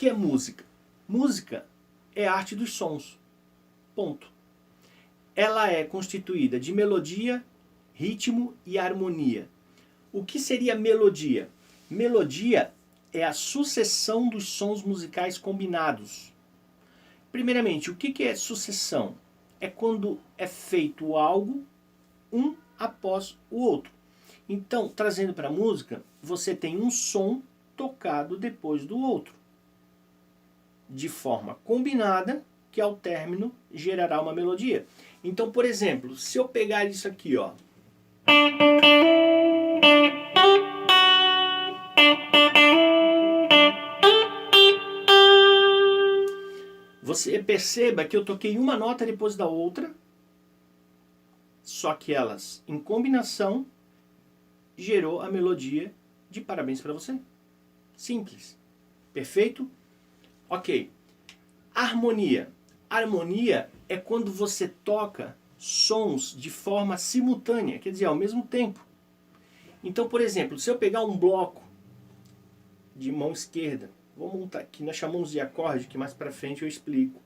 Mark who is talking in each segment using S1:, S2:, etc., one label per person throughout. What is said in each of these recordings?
S1: que é música? Música é a arte dos sons. Ponto. Ela é constituída de melodia, ritmo e harmonia. O que seria melodia? Melodia é a sucessão dos sons musicais combinados. Primeiramente, o que é sucessão? É quando é feito algo um após o outro. Então, trazendo para a música, você tem um som tocado depois do outro, de forma combinada, que ao término gerará uma melodia. Então, por exemplo, se eu pegar isso aqui, ó, você perceba que eu toquei uma nota depois da outra, só que elas, em combinação, gerou a melodia de Parabéns para Você. Simples. Perfeito? Ok. Harmonia. Harmonia é quando você toca sons de forma simultânea, quer dizer, ao mesmo tempo. Então, por exemplo, se eu pegar um bloco de mão esquerda, vou montar aqui, nós chamamos de acorde, que mais para frente eu explico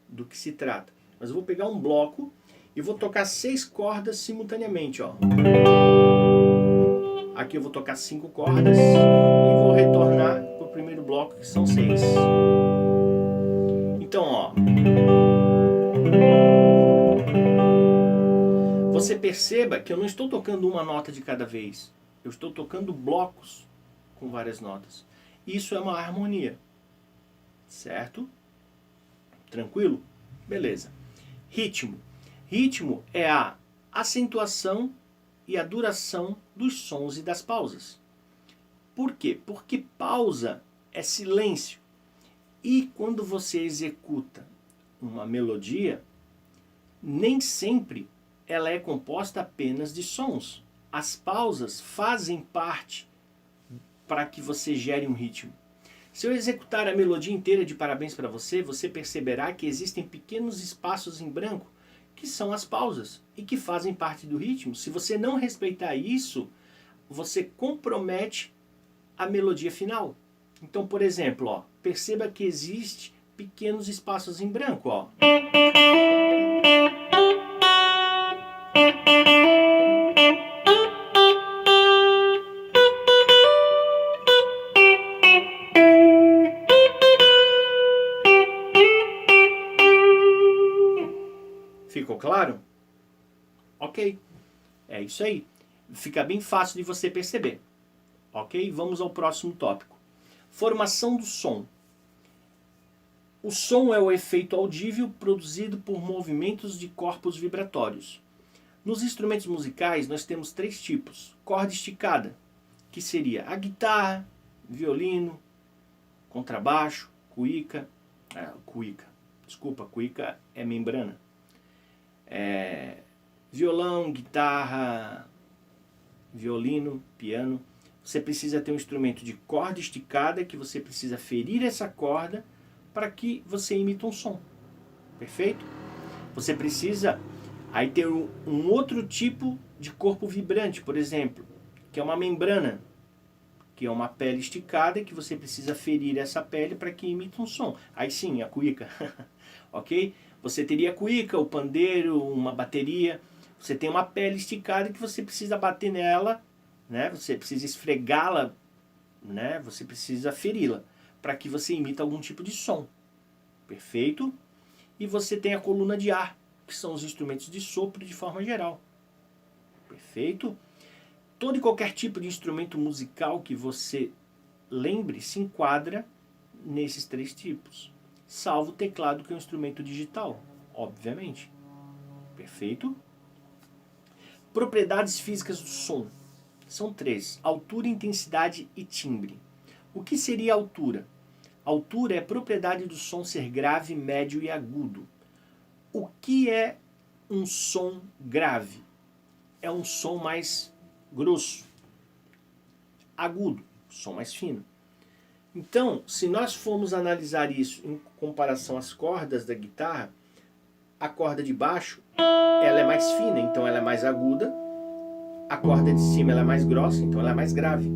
S1: do que se trata. Mas eu vou pegar um bloco e vou tocar 6 cordas simultaneamente, ó. Aqui eu vou tocar 5 cordas e vou retornar para o primeiro bloco, que são 6. Então, ó, você perceba que eu não estou tocando uma nota de cada vez. Eu estou tocando blocos com várias notas. Isso é uma harmonia. Certo? Tranquilo? Beleza. Ritmo. Ritmo é a acentuação e a duração dos sons e das pausas. Por quê? Porque pausa é silêncio. E quando você executa uma melodia, nem sempre ela é composta apenas de sons. As pausas fazem parte para que você gere um ritmo. Se eu executar a melodia inteira de Parabéns para Você, você perceberá que existem pequenos espaços em branco, que são as pausas, e que fazem parte do ritmo. Se você não respeitar isso, você compromete a melodia final. Então, por exemplo, ó, perceba que existe pequenos espaços em branco, ó. Ficou claro? Ok. É isso aí. Fica bem fácil de você perceber. Ok? Vamos ao próximo tópico. Formação do som. O som é o efeito audível produzido por movimentos de corpos vibratórios. Nos instrumentos musicais nós temos 3 tipos. Corda esticada, que seria a guitarra, violino, contrabaixo, cuíca. Cuíca é membrana. Violão, guitarra, violino, piano. Você precisa ter um instrumento de corda esticada, que você precisa ferir essa corda para que você imite um som. Perfeito? Você precisa aí ter um outro tipo de corpo vibrante, por exemplo, que é uma membrana, que é uma pele esticada, que você precisa ferir essa pele para que imite um som. Aí sim, a cuíca. Ok? Você teria a cuíca, o pandeiro, uma bateria. Você tem uma pele esticada que você precisa bater nela, né? Você precisa esfregá-la, né? Você precisa feri-la para que você imita algum tipo de som. Perfeito? E você tem a coluna de ar, que são os instrumentos de sopro de forma geral. Perfeito? Todo e qualquer tipo de instrumento musical que você lembre se enquadra nesses 3 tipos. Salvo o teclado, que é um instrumento digital, obviamente. Perfeito? Propriedades físicas do som. São 3. Altura, intensidade e timbre. O que seria altura? Altura é a propriedade do som ser grave, médio e agudo. O que é um som grave? É um som mais grosso. Agudo, som mais fino. Então, se nós formos analisar isso em comparação às cordas da guitarra, a corda de baixo ela é mais fina, então ela é mais aguda. A corda de cima ela é mais grossa, então ela é mais grave.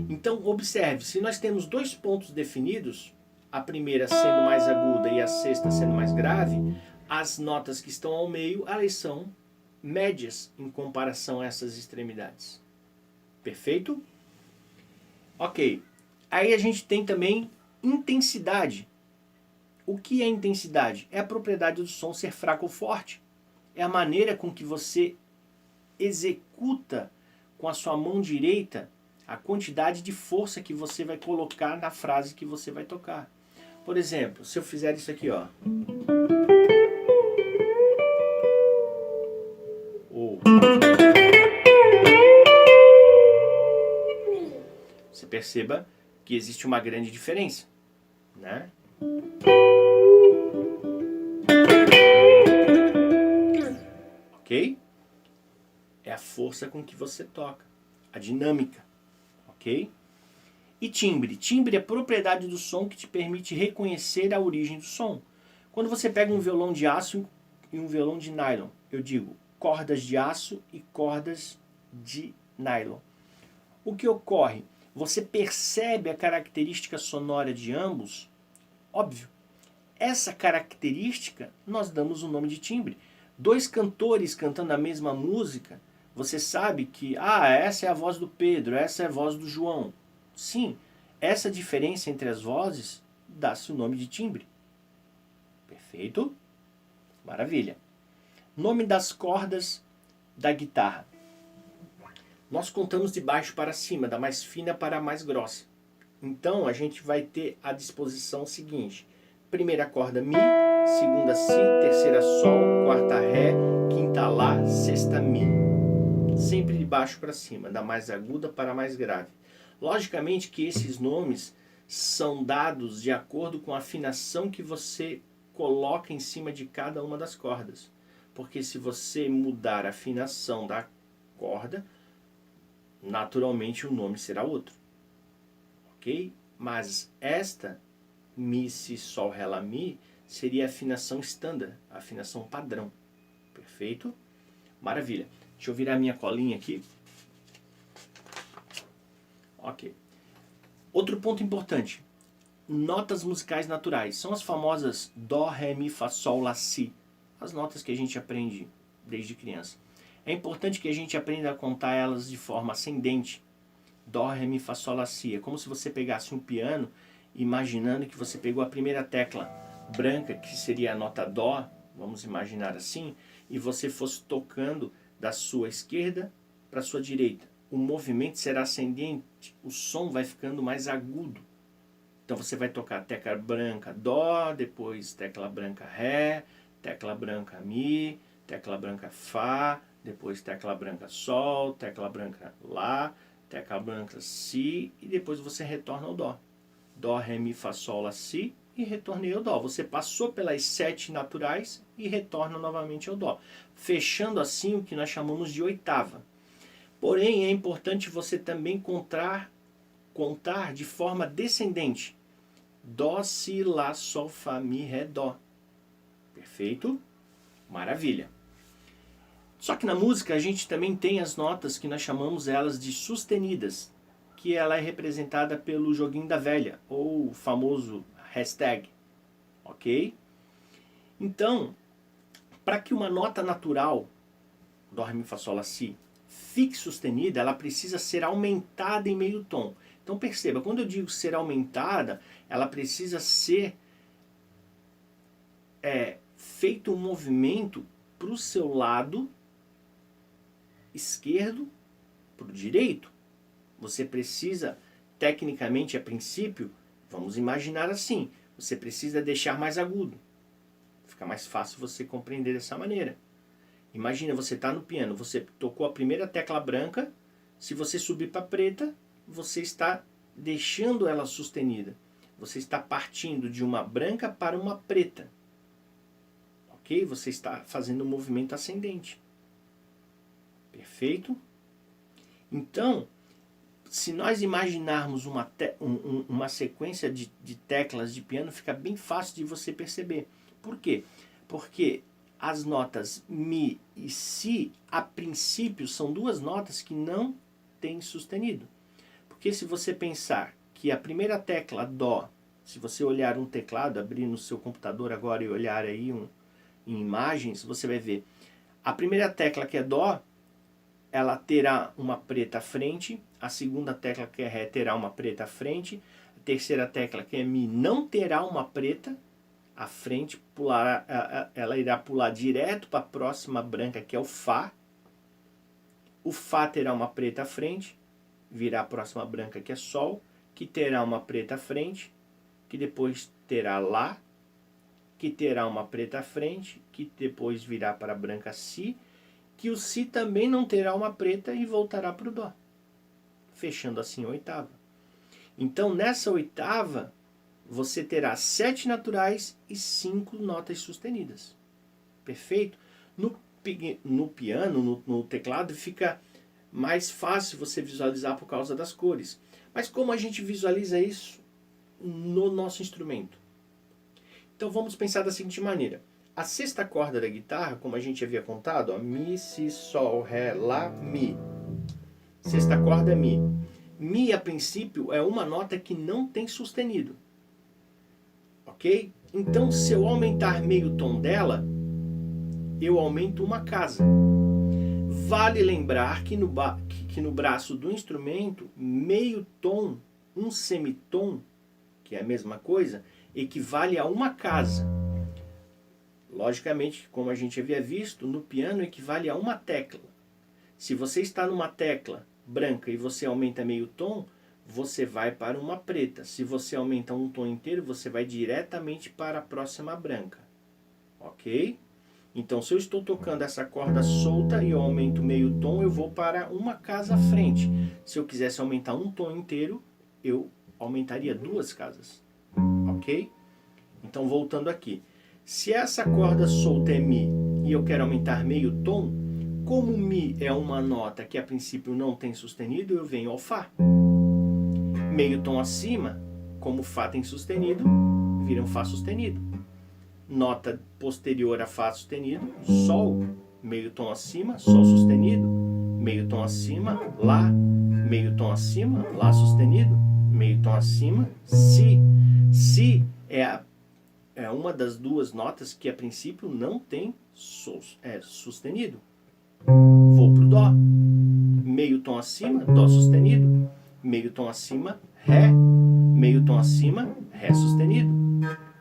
S1: Então, observe, se nós temos 2 pontos definidos, a primeira sendo mais aguda e a sexta sendo mais grave, as notas que estão ao meio, elas são médias em comparação a essas extremidades. Perfeito? Ok. Aí a gente tem também intensidade. O que é intensidade? É a propriedade do som ser fraco ou forte. É a maneira com que você executa com a sua mão direita a quantidade de força que você vai colocar na frase que você vai tocar. Por exemplo, se eu fizer isso aqui, ó. Ou você perceba que existe uma grande diferença, né? Ok? É a força com que você toca, a dinâmica, ok? E timbre. Timbre é a propriedade do som que te permite reconhecer a origem do som. Quando você pega um violão de aço e um violão de nylon, eu digo cordas de aço e cordas de nylon. O que ocorre? Você percebe a característica sonora de ambos? Óbvio. Essa característica nós damos o nome de timbre. Dois cantores cantando a mesma música, você sabe que essa é a voz do Pedro, essa é a voz do João. Sim, essa diferença entre as vozes dá-se o nome de timbre. Perfeito? Maravilha. Nome das cordas da guitarra. Nós contamos de baixo para cima, da mais fina para a mais grossa. Então a gente vai ter a disposição seguinte: primeira corda Mi, segunda Si, terceira Sol, quarta Ré, quinta Lá, sexta Mi. Sempre de baixo para cima, da mais aguda para a mais grave. Logicamente que esses nomes são dados de acordo com a afinação que você coloca em cima de cada uma das cordas. Porque se você mudar a afinação da corda, naturalmente o nome será outro. Ok? Mas esta, Mi, Si, Sol, Ré, Lá, Mi, seria a afinação standard, a afinação padrão. Perfeito? Maravilha. Deixa eu virar minha colinha aqui. Ok. Outro ponto importante. Notas musicais naturais. São as famosas Dó, Ré, Mi, Fá, Sol, Lá, Si. As notas que a gente aprende desde criança. É importante que a gente aprenda a contar elas de forma ascendente. Dó, Ré, Mi, Fá, Sol, Lá, Si. É como se você pegasse um piano, imaginando que você pegou a primeira tecla branca, que seria a nota Dó, vamos imaginar assim, e você fosse tocando da sua esquerda para a sua direita. O movimento será ascendente, o som vai ficando mais agudo. Então você vai tocar tecla branca Dó, depois tecla branca Ré, tecla branca Mi, tecla branca Fá, depois tecla branca Sol, tecla branca Lá, tecla branca Si, e depois você retorna ao Dó. Dó, Ré, Mi, Fá, Sol, Lá, Si, e retornei ao Dó. Você passou pelas 7 naturais e retorna novamente ao Dó, fechando assim o que nós chamamos de oitava. Porém, é importante você também contar de forma descendente. Dó, Si, Lá, Sol, Fá, Mi, Ré, Dó. Perfeito? Maravilha. Só que na música a gente também tem as notas que nós chamamos elas de sustenidas, que ela é representada pelo joguinho da velha, ou o famoso hashtag, ok? Então, para que uma nota natural, Dó, Ré, Mi, Fá, Sol, Lá, Si, fique sustenida, ela precisa ser aumentada em meio tom. Então perceba, quando eu digo ser aumentada, ela precisa ser feito um movimento para o seu lado esquerdo, para o direito. Você precisa, tecnicamente, a princípio, vamos imaginar assim, você precisa deixar mais agudo. Fica mais fácil você compreender dessa maneira. Imagina, você está no piano, você tocou a primeira tecla branca, se você subir para a preta, você está deixando ela sustenida. Você está partindo de uma branca para uma preta. Ok? Você está fazendo um movimento ascendente. Perfeito? Então, se nós imaginarmos uma sequência de teclas de piano, fica bem fácil de você perceber. Por quê? Porque as notas Mi e Si, a princípio, são duas notas que não têm sustenido. Porque se você pensar que a primeira tecla Dó Se você olhar um teclado, abrir no seu computador agora e olhar aí em imagens, você vai ver. A primeira tecla, que é Dó, ela terá uma preta à frente. A segunda tecla, que é Ré, terá uma preta à frente. A terceira tecla, que é Mi, não terá uma preta à frente. Ela irá pular direto para a próxima branca, que é o Fá. O Fá terá uma preta à frente, virá a próxima branca, que é Sol, que terá uma preta à frente, que depois terá Lá, que terá uma preta à frente, que depois virá para a branca Si, que o Si também não terá uma preta e voltará para o Dó, fechando assim a oitava. Então, nessa oitava, você terá 7 naturais e 5 notas sustenidas. Perfeito? No piano, no teclado, fica mais fácil você visualizar por causa das cores. Mas como a gente visualiza isso no nosso instrumento? Então vamos pensar da seguinte maneira. A sexta corda da guitarra, como a gente havia contado, ó, Mi, Si, Sol, Ré, Lá, Mi. Sexta corda é Mi. Mi, a princípio, é uma nota que não tem sustenido. Ok? Então, se eu aumentar meio tom dela, eu aumento uma casa. Vale lembrar que no braço do instrumento, meio tom, um semitom, que é a mesma coisa, equivale a uma casa. Logicamente, como a gente havia visto, no piano equivale a uma tecla. Se você está numa tecla branca e você aumenta meio tom, você vai para uma preta. Se você aumenta um tom inteiro, você vai diretamente para a próxima branca. Ok? Então, se eu estou tocando essa corda solta e eu aumento meio tom, eu vou para uma casa à frente. Se eu quisesse aumentar um tom inteiro, eu aumentaria 2 casas. Ok? Então, voltando aqui. Se essa corda solta é Mi e eu quero aumentar meio tom, como Mi é uma nota que a princípio não tem sustenido, eu venho ao Fá. Meio tom acima, como Fá tem sustenido, vira um Fá sustenido. Nota posterior a Fá sustenido, Sol, meio tom acima, Sol sustenido, meio tom acima, Lá, meio tom acima, Lá sustenido, meio tom acima, Si. Si é uma das 2 notas que a princípio não tem sustenido. Vou pro Dó, meio tom acima, Dó sustenido, meio tom acima, Ré, meio tom acima, Ré sustenido,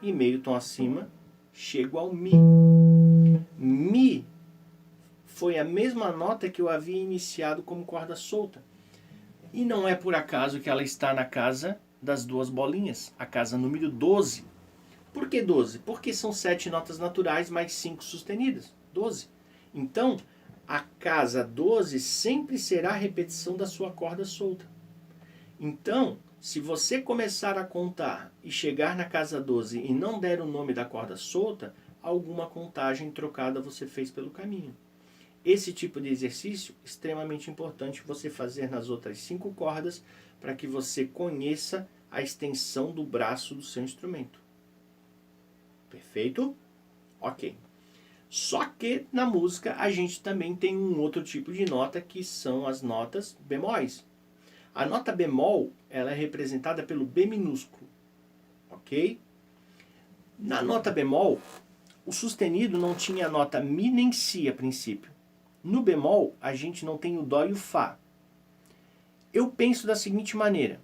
S1: e meio tom acima, chego ao Mi. Mi foi a mesma nota que eu havia iniciado como corda solta. E não é por acaso que ela está na casa das 2 bolinhas, a casa número 12. Por que 12? Porque são 7 notas naturais mais 5 sustenidas. 12. Então, a casa 12 sempre será a repetição da sua corda solta. Então, se você começar a contar e chegar na casa 12 e não der o nome da corda solta, alguma contagem trocada você fez pelo caminho. Esse tipo de exercício é extremamente importante você fazer nas outras 5 cordas para que você conheça a extensão do braço do seu instrumento. Perfeito? Ok. Só que na música a gente também tem um outro tipo de nota que são as notas bemóis. A nota bemol, ela é representada pelo B minúsculo, ok? Na nota bemol, o sustenido não tinha a nota Mi nem Si a princípio. No bemol, a gente não tem o Dó e o Fá. Eu penso da seguinte maneira.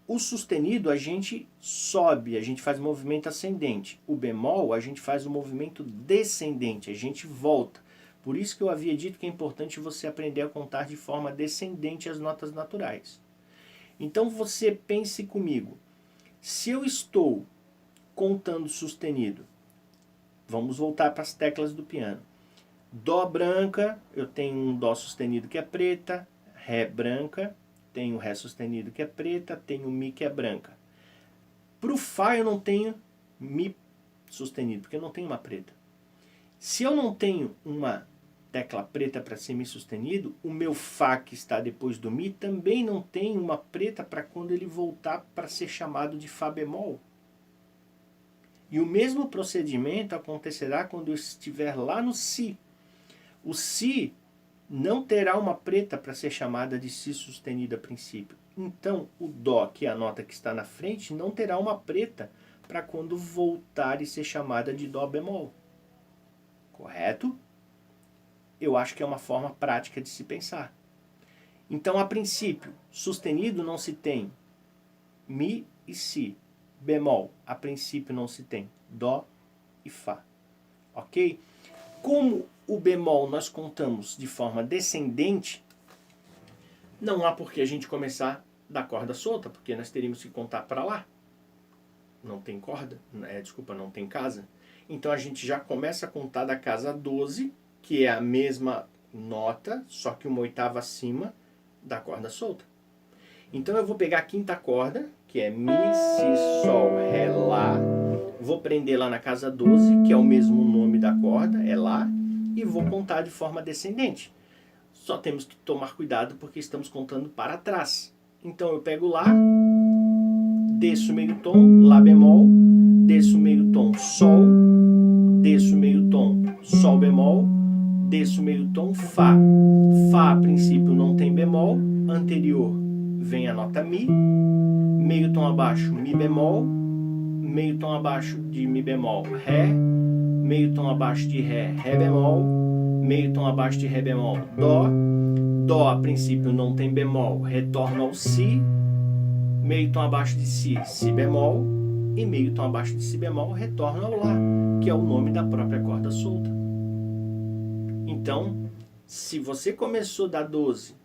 S1: O sustenido a gente sobe, a gente faz o movimento ascendente. O bemol a gente faz o movimento descendente, a gente volta. Por isso que eu havia dito que é importante você aprender a contar de forma descendente as notas naturais. Então você pense comigo, se eu estou contando sustenido, vamos voltar para as teclas do piano. Dó branca, eu tenho um Dó sustenido que é preta, Ré branca, tenho Ré sustenido que é preta, tenho Mi que é branca. Para o Fá eu não tenho Mi sustenido, porque eu não tenho uma preta. Se eu não tenho uma tecla preta para ser Mi sustenido, o meu Fá que está depois do Mi também não tem uma preta para quando ele voltar para ser chamado de Fá bemol. E o mesmo procedimento acontecerá quando eu estiver lá no Si. O Si não terá uma preta para ser chamada de si sustenido a princípio. Então, o dó, que é a nota que está na frente, não terá uma preta para quando voltar e ser chamada de dó bemol. Correto? Eu acho que é uma forma prática de se pensar. Então, a princípio, sustenido não se tem mi e si. Bemol, a princípio não se tem dó e fá. Ok? Como o bemol nós contamos de forma descendente, não há por que a gente começar da corda solta, porque nós teríamos que contar para lá. Não tem corda, desculpa, não tem casa. Então a gente já começa a contar da casa 12, que é a mesma nota, só que uma oitava acima da corda solta. Então eu vou pegar a quinta corda, que é Mi, Si, Sol, Ré, Lá. Vou prender lá na casa 12, que é o mesmo nome da corda, é Lá. E vou contar de forma descendente. Só temos que tomar cuidado porque estamos contando para trás. Então eu pego Lá, desço meio tom, Lá bemol, desço meio tom, Sol, desço meio tom, Sol bemol, desço meio tom, Fá. Fá, a princípio, não tem bemol, anterior vem a nota Mi, meio tom abaixo, Mi bemol, meio tom abaixo de Mi bemol, Ré, meio tom abaixo de Ré, Ré bemol, meio tom abaixo de Ré bemol, Dó. Dó, a princípio, não tem bemol, retorna ao Si, meio tom abaixo de Si, Si bemol, e meio tom abaixo de Si bemol retorna ao Lá, que é o nome da própria corda solta. Então, se você começou da 12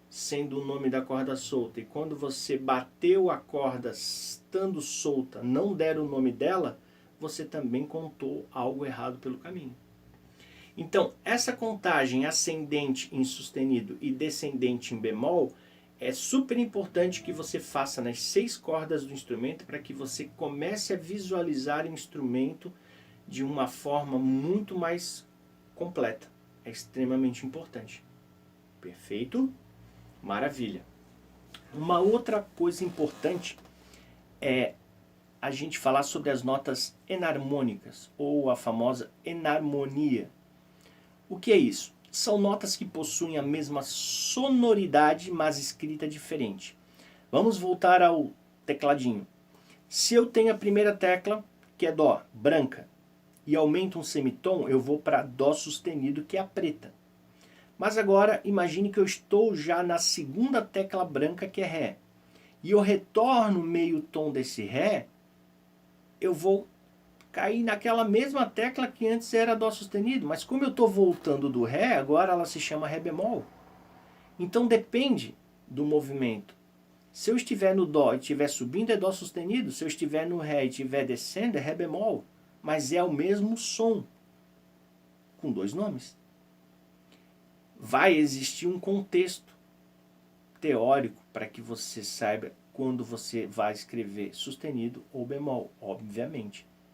S1: sendo o nome da corda solta, e quando você bateu a corda estando solta, não der o nome dela, você também contou algo errado pelo caminho. Então, essa contagem ascendente em sustenido e descendente em bemol é super importante que você faça nas 6 cordas do instrumento para que você comece a visualizar o instrumento de uma forma muito mais completa. É extremamente importante. Perfeito? Maravilha. Uma outra coisa importante é a gente falar sobre as notas enarmônicas, ou a famosa enarmonia. O que é isso? São notas que possuem a mesma sonoridade, mas escrita diferente. Vamos voltar ao tecladinho. Se eu tenho a primeira tecla, que é Dó, branca, e aumento um semitom, eu vou para Dó sustenido, que é a preta. Mas agora, imagine que eu estou já na segunda tecla branca, que é Ré. E eu retorno meio tom desse Ré, eu vou cair naquela mesma tecla que antes era Dó sustenido. Mas como eu estou voltando do Ré, agora ela se chama Ré bemol. Então depende do movimento. Se eu estiver no Dó e estiver subindo, é Dó sustenido. Se eu estiver no Ré e estiver descendo, é Ré bemol. Mas é o mesmo som, com 2 nomes. Vai existir um contexto teórico para que você saiba quando você vai escrever sustenido ou bemol, obviamente.